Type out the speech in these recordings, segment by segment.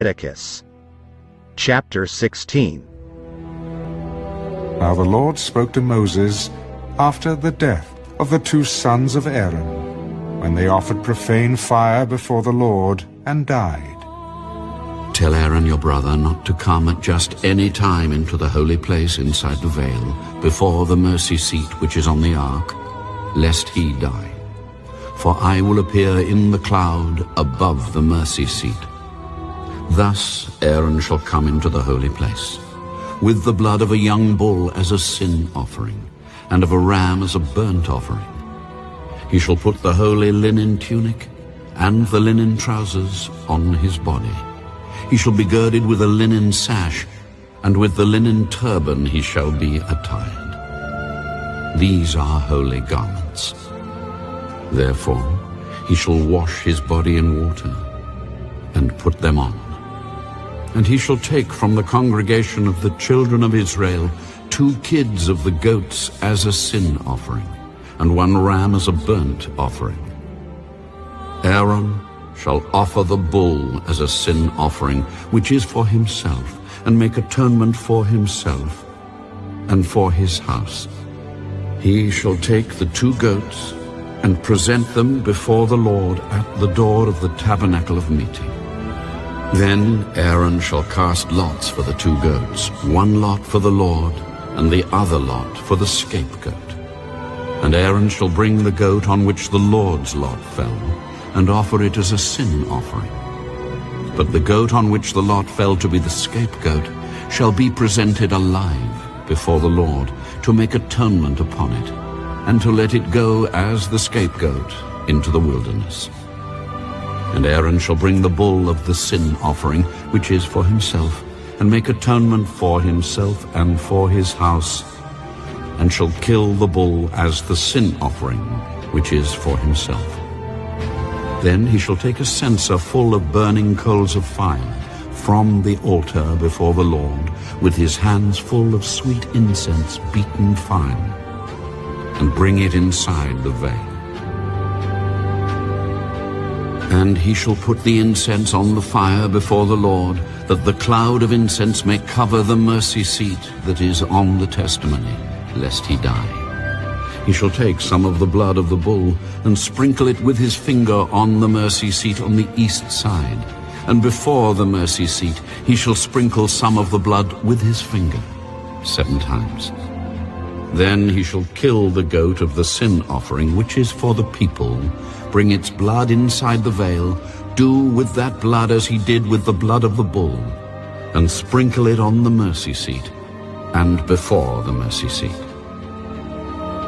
Leviticus. Chapter 16. Now the Lord spoke to Moses after the death of the two sons of Aaron, when they offered profane fire before the Lord and died. Tell Aaron your brother not to come at just any time into the holy place inside the veil, before the mercy seat which is on the ark, lest he die. For I will appear in the cloud above the mercy seat. Thus Aaron shall come into the holy place, with the blood of a young bull as a sin offering, and of a ram as a burnt offering. He shall put the holy linen tunic and the linen trousers on his body. He shall be girded with a linen sash, and with the linen turban he shall be attired. These are holy garments. Therefore he shall wash his body in water, and put them on. And he shall take from the congregation of the children of Israel 2 kids of the goats as a sin offering, and 1 ram as a burnt offering. Aaron shall offer the bull as a sin offering, which is for himself, and make atonement for himself and for his house. He shall take the 2 goats and present them before the Lord at the door of the tabernacle of meeting. Then Aaron shall cast lots for the 2 goats, 1 lot for the Lord, and the other lot for the scapegoat. And Aaron shall bring the goat on which the Lord's lot fell, and offer it as a sin offering. But the goat on which the lot fell to be the scapegoat shall be presented alive before the Lord, to make atonement upon it, and to let it go as the scapegoat into the wilderness. And Aaron shall bring the bull of the sin offering, which is for himself, and make atonement for himself and for his house, and shall kill the bull as the sin offering, which is for himself. Then he shall take a censer full of burning coals of fire from the altar before the Lord, with his hands full of sweet incense beaten fine, and bring it inside the veil. And he shall put the incense on the fire before the Lord, that the cloud of incense may cover the mercy seat that is on the testimony, lest he die. He shall take some of the blood of the bull and sprinkle it with his finger on the mercy seat on the east side. And before the mercy seat he shall sprinkle some of the blood with his finger 7 times. Then he shall kill the goat of the sin offering, which is for the people, bring its blood inside the veil, do with that blood as he did with the blood of the bull, and sprinkle it on the mercy seat and before the mercy seat.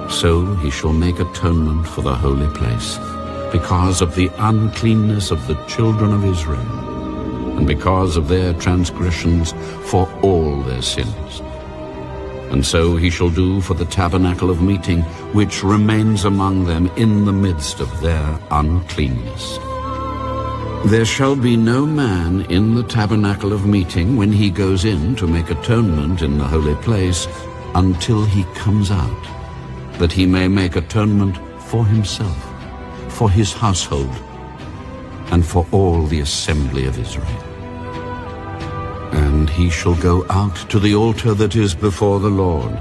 So he shall make atonement for the holy place, because of the uncleanness of the children of Israel, and because of their transgressions, for all their sins. And so he shall do for the tabernacle of meeting, which remains among them in the midst of their uncleanness. There shall be no man in the tabernacle of meeting when he goes in to make atonement in the holy place, until he comes out, that he may make atonement for himself, for his household, and for all the assembly of Israel. And he shall go out to the altar that is before the Lord,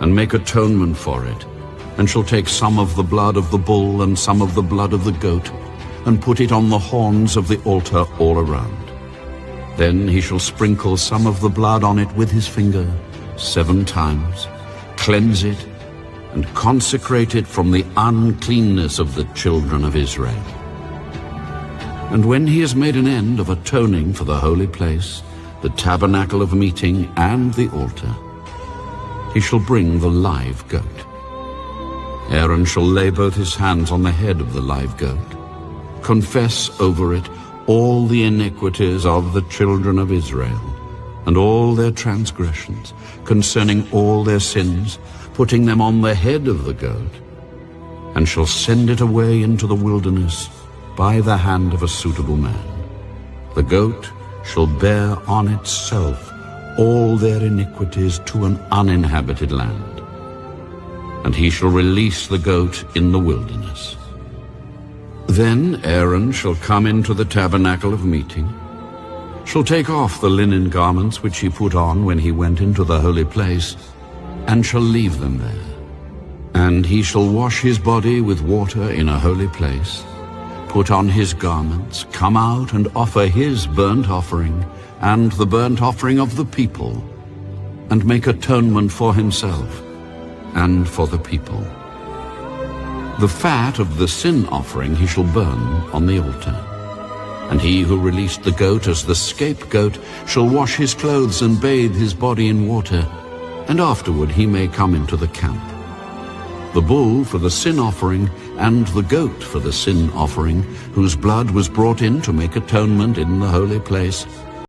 and make atonement for it, and shall take some of the blood of the bull and some of the blood of the goat, and put it on the horns of the altar all around. Then he shall sprinkle some of the blood on it with his finger 7 times, cleanse it, and consecrate it from the uncleanness of the children of Israel. And when he has made an end of atoning for the holy place, the tabernacle of meeting, and the altar, he shall bring the live goat. Aaron shall lay both his hands on the head of the live goat, confess over it all the iniquities of the children of Israel, and all their transgressions, concerning all their sins, putting them on the head of the goat, and shall send it away into the wilderness by the hand of a suitable man. The goat shall bear on itself all their iniquities to an uninhabited land, and he shall release the goat in the wilderness. Then Aaron shall come into the tabernacle of meeting, shall take off the linen garments which he put on when he went into the holy place, and shall leave them there. And he shall wash his body with water in a holy place, put on his garments, come out and offer his burnt offering and the burnt offering of the people, and make atonement for himself and for the people. The fat of the sin offering he shall burn on the altar. And he who released the goat as the scapegoat shall wash his clothes and bathe his body in water, and afterward he may come into the camp. The bull for the sin offering and the goat for the sin offering, whose blood was brought in to make atonement in the holy place,